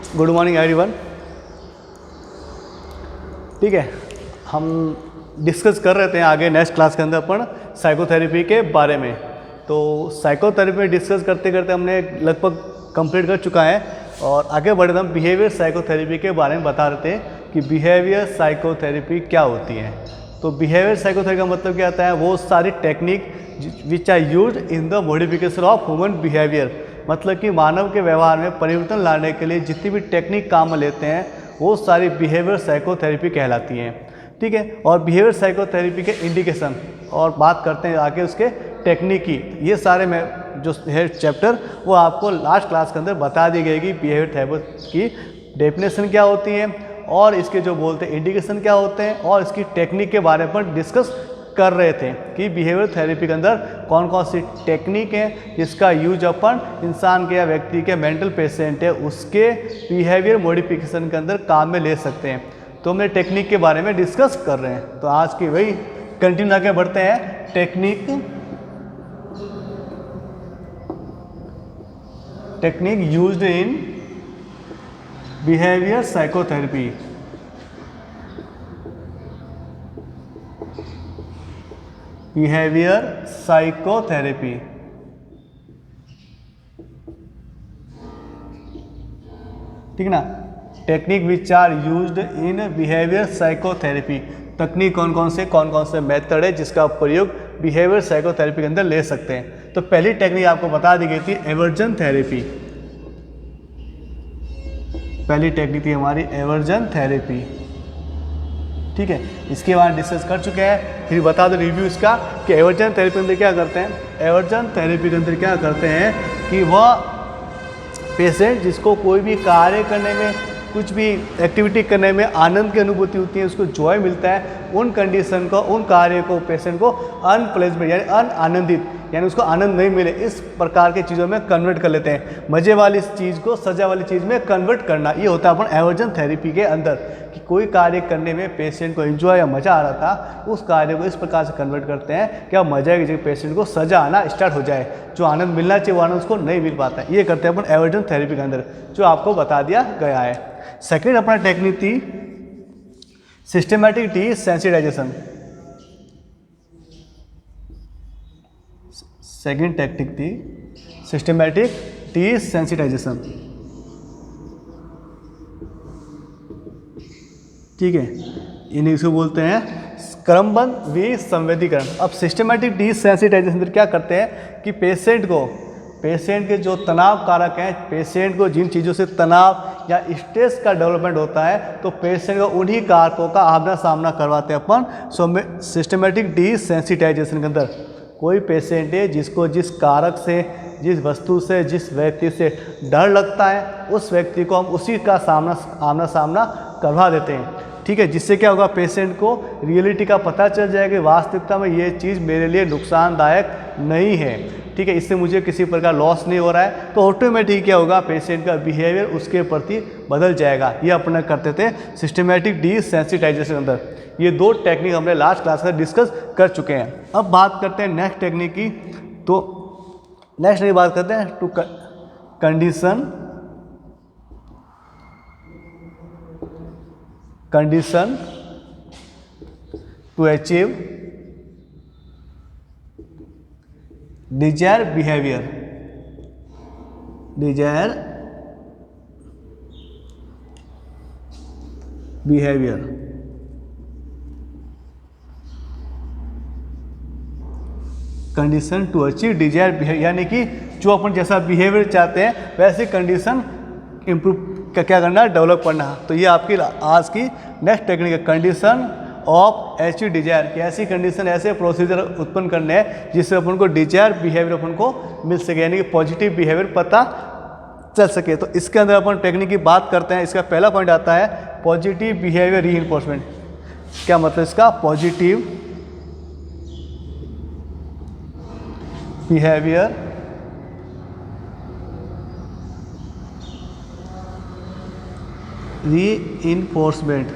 Good morning everyone. ठीक है, हम डिस्कस कर रहे थे आगे नेक्स्ट क्लास के अंदर अपन साइकोथेरेपी के बारे में। तो साइकोथेरेपी में डिस्कस करते करते हमने लगभग कंप्लीट कर चुका है और आगे बढ़े हम बिहेवियर साइकोथेरेपी के बारे में बता रहे थे कि बिहेवियर साइकोथेरेपी क्या होती है। तो बिहेवियर साइकोथेरेपी का मतलब क्या आता है, वो सारी technique which are used in the modification of human behaviour, मतलब कि मानव के व्यवहार में परिवर्तन लाने के लिए जितनी भी टेक्निक काम में लेते हैं वो सारी बिहेवियर साइकोथेरेपी कहलाती हैं। ठीक है, और बिहेवियर साइकोथेरेपी के इंडिकेशन और बात करते हैं आगे उसके टेक्निक की। ये सारे मैं जो है चैप्टर वो आपको लास्ट क्लास के अंदर बता दी गई कि बिहेवियर थेरेपी की डेफिनेशन क्या होती है और इसके जो बोलते हैं इंडिकेशन क्या होते हैं और इसकी टेक्निक के बारे में डिस्कस कर रहे थे कि बिहेवियर थेरेपी के अंदर कौन कौन सी टेक्निक है जिसका यूज अपन इंसान के या व्यक्ति के मेंटल पेशेंट है उसके बिहेवियर मॉडिफिकेशन के अंदर काम में ले सकते हैं। तो हम टेक्निक के बारे में डिस्कस कर रहे हैं। तो आज की वही कंटिन्यू आगे बढ़ते हैं। Technique used in behaviour psychotherapy. Behaviour psychotherapy, ठीक ना। Technique which are used in behaviour psychotherapy, तकनीक कौन कौन से मेथड है जिसका प्रयोग बिहेवियर साइकोथेरेपी के अंदर ले सकते हैं। तो पहली टेक्निक आपको बता दी गई थी एवर्जन थेरेपी। पहली टेक्निक थी हमारी एवर्जन थेरेपी। ठीक है, इसके बाद डिस्कस कर चुके हैं। फिर बता दो रिव्यू इसका कि एवर्जन थेरेपी के अंदर क्या करते हैं। एवर्जन थेरेपी के अंदर क्या करते हैं कि वह पेशेंट जिसको कोई भी कार्य करने में, कुछ भी एक्टिविटी करने में आनंद की अनुभूति होती है, उसको जॉय मिलता है, उन कंडीशन को, उन कार्य को पेशेंट को अनप्लेजेंट यानी अनआनंदित यानी उसको आनंद नहीं मिले इस प्रकार की चीज़ों में कन्वर्ट कर लेते हैं। मज़े वाली चीज़ को सजा वाली चीज़ में कन्वर्ट करना, ये होता है अपन एवर्जन थेरेपी के अंदर कि कोई कार्य करने में पेशेंट को एंजॉय या मज़ा आ रहा था, उस कार्य को इस प्रकार से कन्वर्ट करते हैं कि अब मज़ा की जगह पेशेंट को सजा आना स्टार्ट हो जाए, जो आनंद मिलना चाहिए वो आनंद उसको नहीं मिल पाता है। ये करते हैं अपन एवर्जन थेरेपी के अंदर, जो आपको बता दिया गया है। सेकेंड अपना टेक्निक थी सिस्टमैटिक डिसेंसिटाइजेशन। सेकेंड टेक्निक थी सिस्टमैटिक डिसेंसिटाइजेशन। ठीक है, इन्हीं इसको बोलते हैं क्रमबद्ध विसंवेदीकरण। अब सिस्टमैटिक डिसेंसिटाइजेशन क्या करते हैं कि पेशेंट के जो तनाव कारक हैं, पेशेंट को जिन चीज़ों से तनाव या स्ट्रेस का डेवलपमेंट होता है, तो पेशेंट को उन्हीं कारकों का आमना सामना करवाते हैं अपन सिस्टमैटिक डिसेंसिटाइजेशन के अंदर। कोई पेशेंट है जिसको जिस कारक से, जिस वस्तु से, जिस व्यक्ति से डर लगता है, उस व्यक्ति को हम उसी का आमना सामना करवा देते हैं। ठीक है, जिससे क्या होगा, पेशेंट को रियलिटी का पता चल जाएगा कि वास्तविकता में ये चीज़ मेरे लिए नुकसानदायक नहीं है। ठीक है, इससे मुझे किसी प्रकार लॉस नहीं हो रहा है, तो ऑटोमेटिक क्या होगा, पेशेंट का बिहेवियर उसके प्रति बदल जाएगा। ये अपना करते थे सिस्टमैटिक डिसेंसिटाइजेशन के अंदर। ये दो टेक्निक हमने लास्ट क्लास में डिस्कस कर चुके हैं। अब बात करते हैं नेक्स्ट टेक्निक की। तो नेक्स्ट टेक्निक बात करते हैं to condition to achieve desire behaviour. Condition to achieve desire behaviour, यानी कि जो अपन जैसा बिहेवियर चाहते हैं वैसी कंडीशन इम्प्रूव क्या करना, डेवलप करना। तो ये आपकी आज की नेक्स्ट टेक्निक है, कंडीशन ऑफ अचीव डिजायर। कि ऐसी कंडीशन, ऐसे प्रोसीजर उत्पन्न करने हैं जिससे अपन को डिजायर बिहेवियर अपन को मिल सके, यानी कि पॉजिटिव बिहेवियर पता चल सके। तो इसके अंदर अपन टेक्निक की बात करते हैं। इसका पहला पॉइंट आता है पॉजिटिव बिहेवियर रीइंफोर्समेंट। क्या मतलब इसका, positive behaviour reinforcement.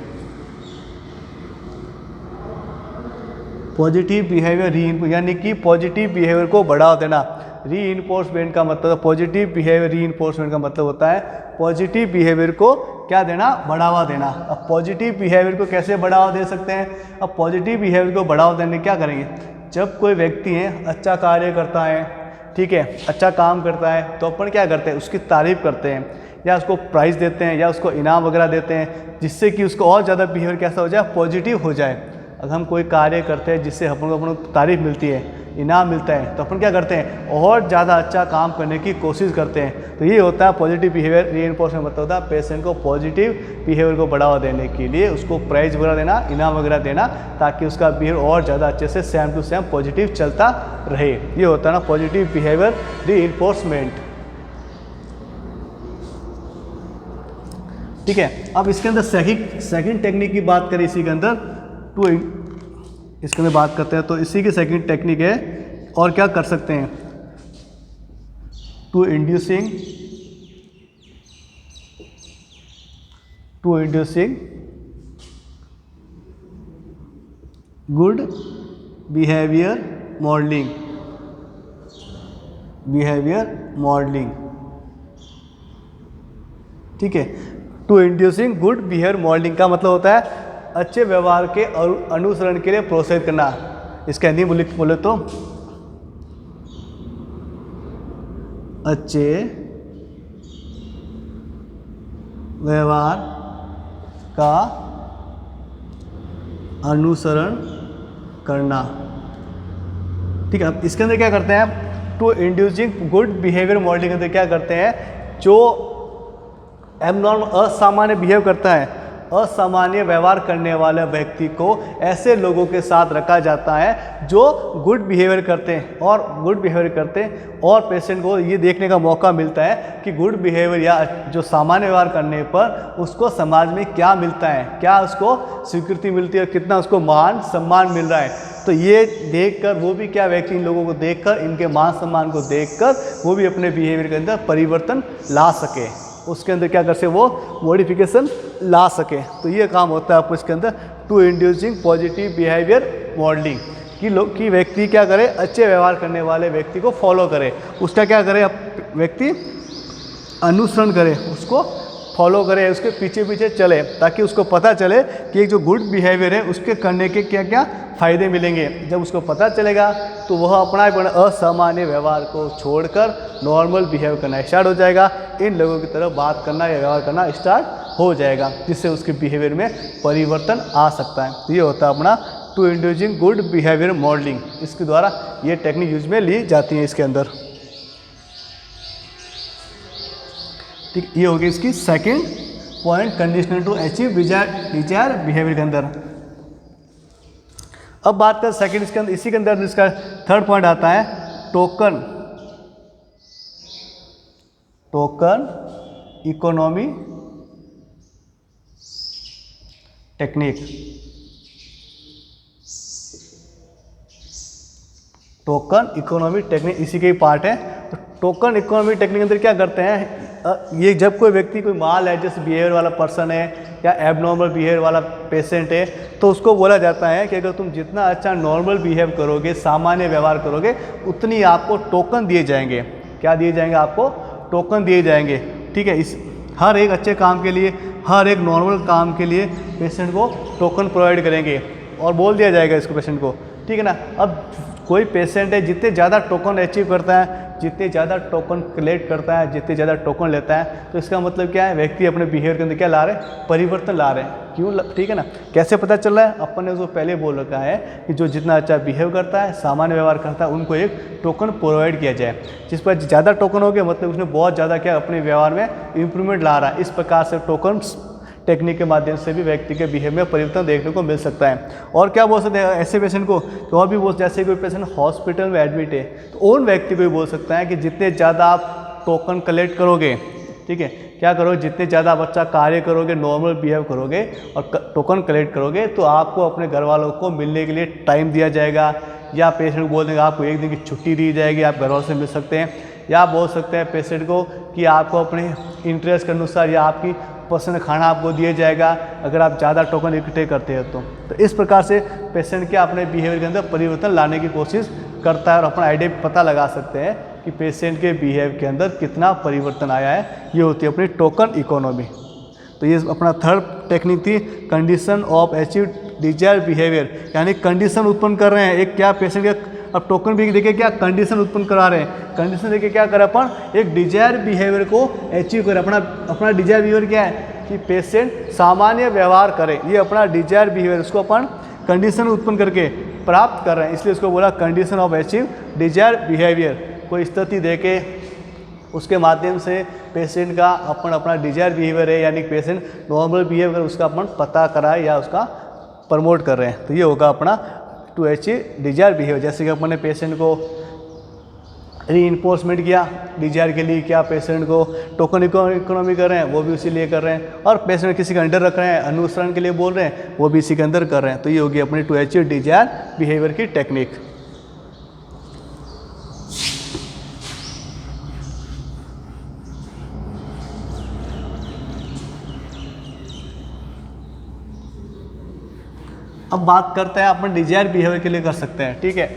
Positive behaviour reinforce यानी कि पॉजिटिव बिहेवियर को बढ़ावा देना। रीइंफोर्समेंट का मतलब, पॉजिटिव बिहेवियर रीइंफोर्समेंट का मतलब होता है पॉजिटिव बिहेवियर को क्या देना, बढ़ावा देना। अब पॉजिटिव बिहेवियर को कैसे बढ़ावा दे सकते हैं? अब पॉजिटिव बिहेवियर को बढ़ावा देने क्या करेंगे, जब कोई व्यक्ति है अच्छा कार्य करता है, ठीक है, अच्छा काम करता है, तो अपन क्या करते हैं, उसकी तारीफ़ करते हैं या उसको प्राइज़ देते हैं या उसको इनाम वगैरह देते हैं, जिससे कि उसको और ज़्यादा बिहेवियर कैसा हो जाए, पॉजिटिव हो जाए। अगर हम कोई कार्य करते हैं जिससे अपन को तारीफ़ मिलती है, इनाम मिलता है, तो अपन क्या करते हैं, और ज़्यादा अच्छा काम करने की कोशिश करते हैं। तो ये होता है पॉजिटिव बिहेवियर रीइंफोर्समेंट, मतलब होता है पेशेंट को पॉजिटिव बिहेवियर को बढ़ावा देने के लिए उसको प्राइज़ वगैरह देना, इनाम वगैरह देना, ताकि उसका बिहेवियर और ज़्यादा अच्छे से सेम टू सेम पॉजिटिव चलता रहे। ये होता है ना पॉजिटिव बिहेवियर रीइंफोर्समेंट। ठीक है, अब इसके अंदर सेकंड टेक्निक की बात करें, इसी के अंदर इसके अंदर बात करते हैं, तो इसी की सेकंड टेक्निक है, और क्या कर सकते हैं, to inducing good behaviour modelling. ठीक है, to inducing good behaviour modelling का मतलब होता है अच्छे व्यवहार के अनुसरण के लिए प्रोत्साहित करना। इसका हिंदी बोले तो अच्छे व्यवहार का अनुसरण करना। ठीक है, अब इसके अंदर क्या करते हैं, to inducing good behaviour modelling के अंदर क्या करते हैं, जो एबनॉर्मल असामान्य बिहेव करता है, असामान्य व्यवहार करने वाले व्यक्ति को ऐसे लोगों के साथ रखा जाता है जो गुड बिहेवियर करते हैं, और पेशेंट को ये देखने का मौका मिलता है कि गुड बिहेवियर या जो सामान्य व्यवहार करने पर उसको समाज में क्या मिलता है, क्या उसको स्वीकृति मिलती है, कितना उसको मान सम्मान मिल रहा है। तो ये देखकर वो भी क्या व्यक्ति, इन लोगों को देखकर, इनके मान सम्मान को देखकर वो भी अपने बिहेवियर के अंदर परिवर्तन ला सके, उसके अंदर क्या कर सके, वो मॉडिफिकेशन ला सके। तो ये काम होता है आपको इसके अंदर, to inducing positive behaviour modelling, कि व्यक्ति क्या करे, अच्छे व्यवहार करने वाले व्यक्ति को फॉलो करे, उसका क्या करे, व्यक्ति अनुसरण करे, उसको फॉलो करे, उसके पीछे पीछे चले, ताकि उसको पता चले कि एक जो गुड बिहेवियर है उसके करने के क्या क्या फ़ायदे मिलेंगे। जब उसको पता चलेगा तो वह अपना असामान्य व्यवहार को छोड़कर नॉर्मल बिहेव करना स्टार्ट हो जाएगा, इन लोगों की तरह बात करना या व्यवहार करना स्टार्ट हो जाएगा, जिससे उसके बिहेवियर में परिवर्तन आ सकता है। तो ये होता है अपना to inducing good behaviour modelling, इसके द्वारा ये टेक्निक यूज में ली जाती है इसके अंदर। ठीक, ये होगी इसकी second point, conditional to achieve desire behaviour के अंदर। अब बात करें सेकंड, इसके अंदर इसी के अंदर इसका थर्ड पॉइंट आता है token economy technique. Token economy technique इसी के ही पार्ट है। तो टोकन इकोनॉमी टेक्निक के अंदर क्या करते हैं, ये जब कोई व्यक्ति कोई माल एडजस्ट बिहेवियर वाला पर्सन है या एबनॉर्मल बिहेवियर वाला पेशेंट है, तो उसको बोला जाता है कि अगर तुम जितना अच्छा नॉर्मल बिहेव करोगे, सामान्य व्यवहार करोगे, उतनी आपको टोकन दिए जाएंगे। क्या दिए जाएंगे, आपको टोकन दिए जाएंगे। ठीक है, इस हर एक अच्छे काम के लिए, हर एक नॉर्मल काम के लिए पेशेंट को टोकन प्रोवाइड करेंगे और बोल दिया जाएगा इसको पेशेंट को। ठीक है ना, अब कोई पेशेंट है जितने ज़्यादा टोकन अचीव करता है, जितने ज़्यादा टोकन कलेक्ट करता है, जितने ज़्यादा टोकन लेता है, तो इसका मतलब क्या है, व्यक्ति अपने बिहेवियर के अंदर क्या ला रहे हैं, परिवर्तन ला रहे हैं। क्यों? ठीक है ना, कैसे पता चल रहा है, अपन ने उसको पहले बोल रखा है कि जो जितना अच्छा बिहेव करता है, सामान्य व्यवहार करता है, उनको एक टोकन प्रोवाइड किया जाए। जिस पर ज़्यादा टोकन हो गया मतलब उसने बहुत ज़्यादा क्या अपने व्यवहार में इंप्रूवमेंट ला रहा है। इस प्रकार से टोकन टेक्निक के माध्यम से भी व्यक्ति के बिहेवियर में परिवर्तन देखने को मिल सकता है। और क्या बोल सकते हैं ऐसे पेशेंट को, तो और भी बोल, जैसे कोई पेशेंट हॉस्पिटल में एडमिट है, तो उन व्यक्ति को भी बोल सकता है कि जितने ज़्यादा आप टोकन कलेक्ट करोगे, ठीक है, क्या करोगे, जितने ज़्यादा आप अच्छा कार्य करोगे, नॉर्मल बिहेव करोगे और टोकन कलेक्ट करोगे, तो आपको अपने घर वालों को मिलने के लिए टाइम दिया जाएगा, या पेशेंट को बोल देंगे आपको एक दिन की छुट्टी दी जाएगी, आप घर वालों से मिल सकते हैं। या बोल सकते हैं पेशेंट को कि आपको अपने इंटरेस्ट के अनुसार या आपकी पसंद खाना आपको दिया जाएगा अगर आप ज़्यादा टोकन इकट्ठे करते हैं। तो इस प्रकार से पेशेंट क्या अपने बिहेवियर के अंदर परिवर्तन लाने की कोशिश करता है और अपना आइडिया पता लगा सकते हैं कि पेशेंट के बिहेव के अंदर कितना परिवर्तन आया है, ये होती है अपनी टोकन इकोनॉमी। तो ये अपना थर्ड टेक्निक थी, condition of achieve desired behaviour, यानी कंडीशन उत्पन्न कर रहे हैं एक क्या पेशेंट का। अब टोकन भी देखिए क्या कंडीशन उत्पन्न करा रहे हैं, कंडीशन देखिए क्या करें अपन, एक डिजायर बिहेवियर को अचीव करें। अपना डिजायर बिहेवियर क्या है कि पेशेंट सामान्य व्यवहार करे, ये अपना डिजायर बिहेवियर, उसको अपन कंडीशन उत्पन्न करके प्राप्त कर रहे हैं, इसलिए उसको बोला condition of achieve desire behaviour. कोई स्थिति देके उसके माध्यम से पेशेंट का अपना डिजायर बिहेवियर है, यानी पेशेंट नॉर्मल बिहेव कर उसका अपन पता कराए या उसका प्रमोट कर रहे हैं, तो ये होगा अपना टू अचीव डिजायर बिहेवियर। जैसे कि अपन ने पेशेंट को रीइंफोर्समेंट किया डिजायर के लिए, क्या पेशेंट को टोकन इकोनॉमी कर रहे हैं, वो भी उसी लिए कर रहे हैं, और पेशेंट किसी के अंडर रख रहे हैं, अनुसरण के लिए बोल रहे हैं, वो भी इसी के अंदर कर रहे हैं। तो ये होगी अपनी टू अचीव डिजायर बिहेवियर की टेक्निक। अब बात करते हैं अपन डिजायर बिहेवियर के लिए कर सकते हैं, ठीक है।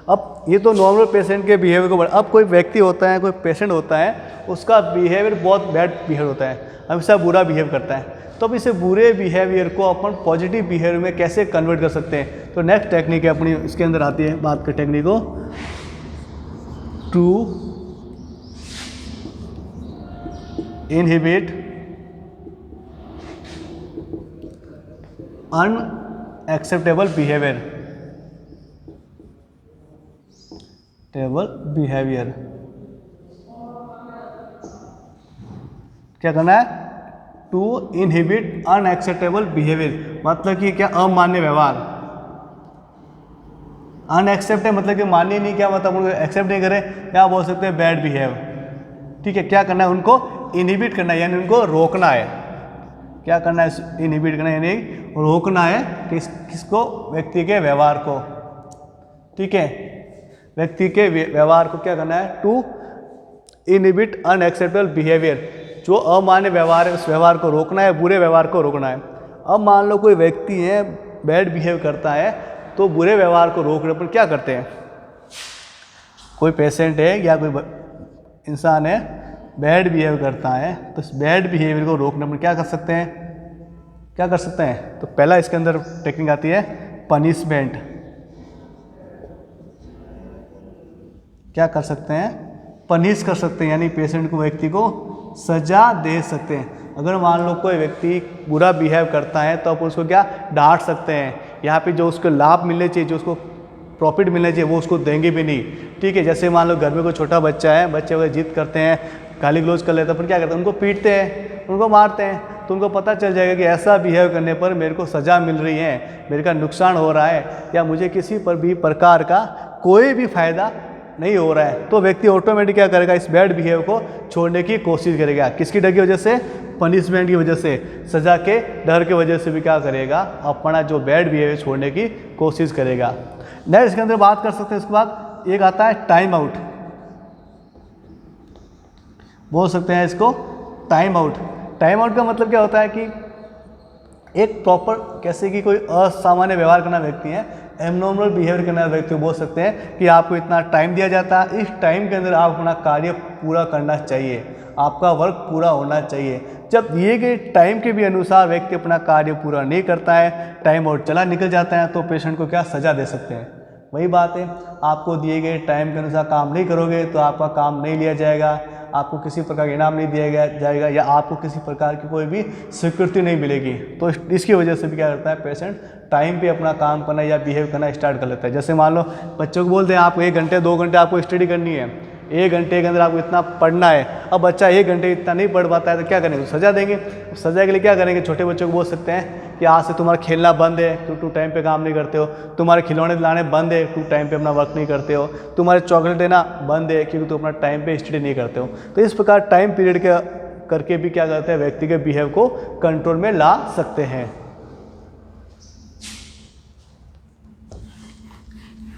अब ये तो नॉर्मल पेशेंट के बिहेवियर को अब कोई व्यक्ति होता है, कोई पेशेंट होता है, उसका बिहेवियर बहुत बैड बिहेवियर होता है, हमेशा बुरा बिहेव करता है। तो अब इसे बुरे बिहेवियर को अपन पॉजिटिव बिहेवियर में कैसे कन्वर्ट कर सकते हैं, तो नेक्स्ट टेक्निक है अपनी, इसके अंदर आती है बात कर टेक्निक को, टू इनहिबिट अनएक्सेप्टेबल बिहेवियर। क्या करना है, टू इनहिबिट अनएक्सेप्टेबल बिहेवियर, मतलब कि क्या अमान्य व्यवहार। अनएक्सेप्ट है मतलब कि मान्य नहीं, क्या मतलब उनको एक्सेप्ट नहीं करें, क्या बोल सकते हैं बैड बिहेव, ठीक है। क्या करना है, उनको इनहिबिट करना है, यानी उनको रोकना है। क्या करना है, इनहिबिट करना है, यानी रोकना है किसको, व्यक्ति के व्यवहार को, ठीक है। व्यक्ति के व्यवहार को क्या करना है, टू इनहिबिट अनएक्सेप्टेबल बिहेवियर, जो अमान्य व्यवहार है उस व्यवहार को रोकना है, बुरे व्यवहार को रोकना है। अब मान लो कोई व्यक्ति है बैड बिहेव करता है, तो बुरे व्यवहार को रोकने पर क्या करते हैं, कोई पेशेंट है या कोई इंसान है बैड बिहेव करता है, तो इस बैड बिहेवियर को रोकने पर क्या कर सकते हैं, क्या कर सकते हैं। तो पहला इसके अंदर टेक्निक आती है पनिशमेंट। क्या कर सकते हैं, पनिश कर सकते हैं, यानी पेशेंट को, व्यक्ति को सजा दे सकते हैं। अगर मान लो कोई व्यक्ति बुरा बिहेव करता है तो आप उसको क्या डांट सकते हैं, यहाँ पे जो उसको लाभ मिलने चाहिए, जो उसको प्रॉफिट मिलना चाहिए, वो उसको देंगे भी नहीं, ठीक है। जैसे मान लो घर में कोई छोटा बच्चा है, बच्चे वगैरह जिद करते हैं, गाली गलौज कर लेते हैं, फिर क्या करते हैं, उनको पीटते हैं, उनको मारते हैं, तो उनको पता चल जाएगा कि ऐसा बिहेव करने पर मेरे को सज़ा मिल रही है, मेरे का नुकसान हो रहा है, या मुझे किसी पर भी प्रकार का कोई भी फायदा नहीं हो रहा है, तो व्यक्ति ऑटोमेटिक क्या करेगा, इस बैड बिहेव को छोड़ने की कोशिश करेगा। किसकी डर की वजह से, पनिशमेंट की वजह से, सज़ा के डर की वजह से भी क्या करेगा, अपना जो बैड बिहेवियर छोड़ने की कोशिश करेगा। नेक्स्ट इसके अंदर बात कर सकते हैं, इसके बाद एक आता है टाइम आउट, बोल सकते हैं इसको टाइम आउट। टाइम आउट का मतलब क्या होता है कि एक प्रॉपर, कैसे कि कोई असामान्य व्यवहार करना व्यक्ति है, एबनॉर्मल बिहेवियर करना व्यक्ति को बोल सकते हैं कि आपको इतना टाइम दिया जाता है, इस टाइम के अंदर आप अपना कार्य पूरा करना चाहिए, आपका वर्क पूरा होना चाहिए। जब दिए गए टाइम के भी अनुसार व्यक्ति अपना कार्य पूरा नहीं करता है, टाइम आउट चला निकल जाता है, तो पेशेंट को क्या सज़ा दे सकते हैं। वही बात है, आपको दिए गए टाइम के अनुसार काम नहीं करोगे तो आपका काम नहीं लिया जाएगा, आपको किसी प्रकार का इनाम नहीं दिया जाएगा, या आपको किसी प्रकार की कोई भी स्वीकृति नहीं मिलेगी। तो इसकी वजह से भी क्या करता है, पेशेंट टाइम पे अपना काम करना या बिहेव करना स्टार्ट कर लेता है। जैसे मान लो बच्चों को बोलते हैं आपको 1 घंटे 2 घंटे आपको स्टडी करनी है, 1 घंटे के अंदर आपको इतना पढ़ना है। अब बच्चा 1 घंटे इतना नहीं पढ़ पाता है तो क्या करेंगे, सज़ा देंगे। सज़ा के लिए क्या करेंगे, छोटे बच्चों को बोल सकते हैं कि आज से तुम्हारा खेलना बंद है क्योंकि तुम टाइम पे काम नहीं करते हो, तुम्हारे खिलौने लाने बंद है क्योंकि टाइम पे अपना वर्क नहीं करते हो, तुम्हारे चॉकलेट देना बंद है क्योंकि तुम अपना टाइम पे स्टडी नहीं करते हो। तो इस प्रकार टाइम पीरियड के करके भी क्या करते हैं, व्यक्ति के बिहेव को कंट्रोल में ला सकते हैं।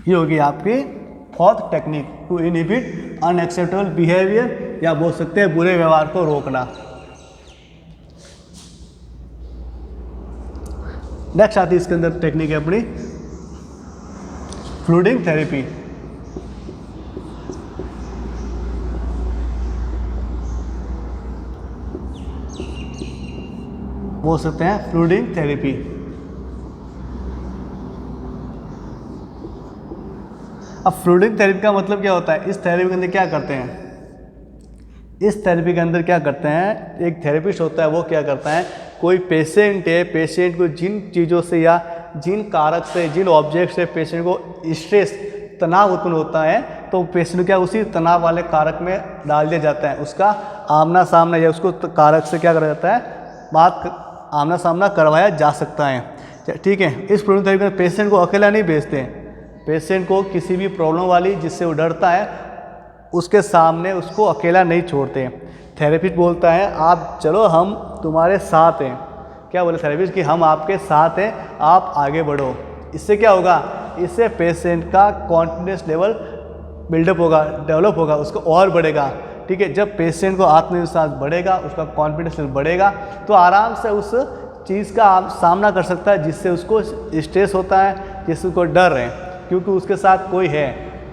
ये होगी आपकी fourth technique, to inhibit unacceptable behaviour, या बोल सकते हैं बुरे व्यवहार को रोकना। नेक्स्ट आती है इसके अंदर टेक्निक है अपनी फ्लूइडिंग थेरेपी, बोल सकते हैं फ्लूइडिंग थेरेपी। अब फ्लूइडिंग थेरेपी का मतलब क्या होता है, इस थेरेपी के अंदर क्या करते हैं, इस थेरेपी के अंदर क्या करते हैं, एक थेरेपिस्ट होता है वो क्या करता है, कोई पेशेंट है, पेशेंट को जिन चीज़ों से या जिन कारक से, जिन ऑब्जेक्ट से पेशेंट को स्ट्रेस, तनाव उत्पन्न होता है, तो पेशेंट क्या उसी तनाव वाले कारक में डाल दिया जाता है, उसका आमना सामना या उसको कारक से क्या करा जाता है, बात आमना सामना करवाया जा सकता है। ठीक है, इस फ्लूइडिंग थेरेपी में पेशेंट को अकेला नहीं भेजते हैं, पेशेंट को किसी भी प्रॉब्लम वाली जिससे वो डरता है उसके सामने उसको अकेला नहीं छोड़ते। थेरेपिस्ट बोलता है आप चलो हम तुम्हारे साथ हैं, क्या बोले थेरेपिस्ट कि हम आपके साथ हैं, आप आगे बढ़ो। इससे क्या होगा, इससे पेशेंट का कॉन्फिडेंस लेवल बिल्डअप होगा, डेवलप होगा, उसको और बढ़ेगा। ठीक है, जब पेशेंट को आत्मविश्वास बढ़ेगा, उसका कॉन्फिडेंस लेवल बढ़ेगा, तो आराम से उस चीज़ का सामना कर सकता है जिससे उसको स्ट्रेस होता है, जिससे उसको डर है, क्योंकि उसके साथ कोई है।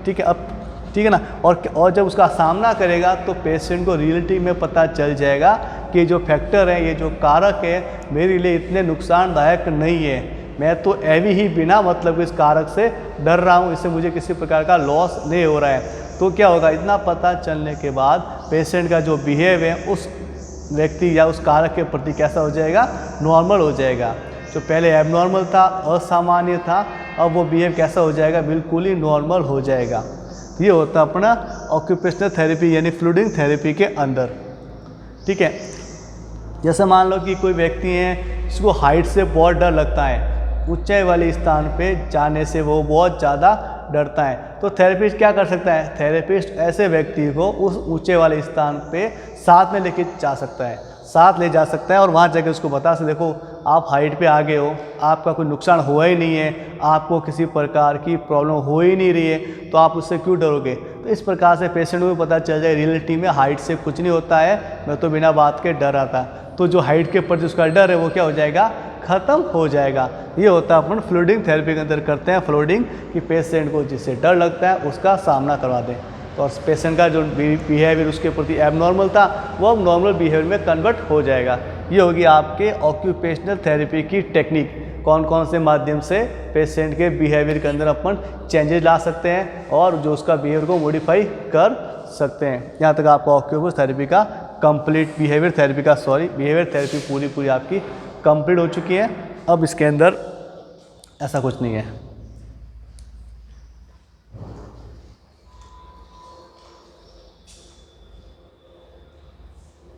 ठीक है, अब ठीक है ना, और जब उसका सामना करेगा तो पेशेंट को रियलिटी में पता चल जाएगा कि जो फैक्टर है, ये जो कारक है मेरे लिए इतने नुकसानदायक नहीं है, मैं तो ऐवी ही बिना मतलब इस कारक से डर रहा हूँ, इससे मुझे किसी प्रकार का लॉस नहीं हो रहा है। तो क्या होगा, इतना पता चलने के बाद पेशेंट का जो बिहेव है उस व्यक्ति या उस कारक के प्रति कैसा हो जाएगा, नॉर्मल हो जाएगा। जो पहले एबनॉर्मल था, असामान्य था, अब वो बिहेव कैसा हो जाएगा, बिल्कुल ही नॉर्मल हो जाएगा। ये होता है अपना ऑक्यूपेशनल थेरेपी यानी फ्लूइडिंग थेरेपी के अंदर। ठीक है, जैसे मान लो कि कोई व्यक्ति है जिसको हाइट से बहुत डर लगता है, ऊंचाई वाले स्थान पे जाने से वो बहुत ज़्यादा डरता है, तो थेरेपिस्ट क्या कर सकता है, थेरेपिस्ट ऐसे व्यक्ति को उस ऊंचे वाले स्थान पे साथ में लेके जा सकता है, साथ ले जा सकता है और वहाँ जाके उसको बता सकते देखो आप हाइट पे आ गए हो, आपका कोई नुकसान हुआ ही नहीं है, आपको किसी प्रकार की प्रॉब्लम हो ही नहीं रही है, तो आप उससे क्यों डरोगे। तो इस प्रकार से पेशेंट को भी पता चल जाए रियलिटी में हाइट से कुछ नहीं होता है, मैं तो बिना बात के डर रहा था। तो जो हाइट के प्रति उसका डर है वो क्या हो जाएगा, ख़त्म हो जाएगा। ये होता है अपन फ्लूइडिंग थेरेपी के अंदर करते हैं फ्लूइडिंग, कि पेशेंट को जिससे डर लगता है उसका सामना करवा दें, तो पेशेंट का जो बिहेवियर उसके प्रति एबनॉर्मल था वो अब नॉर्मल बिहेवियर में कन्वर्ट हो जाएगा। ये होगी आपके ऑक्यूपेशनल थेरेपी की टेक्निक, कौन कौन से माध्यम से पेशेंट के बिहेवियर के अंदर अपन चेंजेस ला सकते हैं और जो उसका बिहेवियर को मॉडिफाई कर सकते हैं। यहाँ तक आपको ऑक्यूपेशनल थेरेपी का कंप्लीट बिहेवियर थेरेपी पूरी आपकी कंप्लीट हो चुकी है। अब इसके अंदर ऐसा कुछ नहीं है।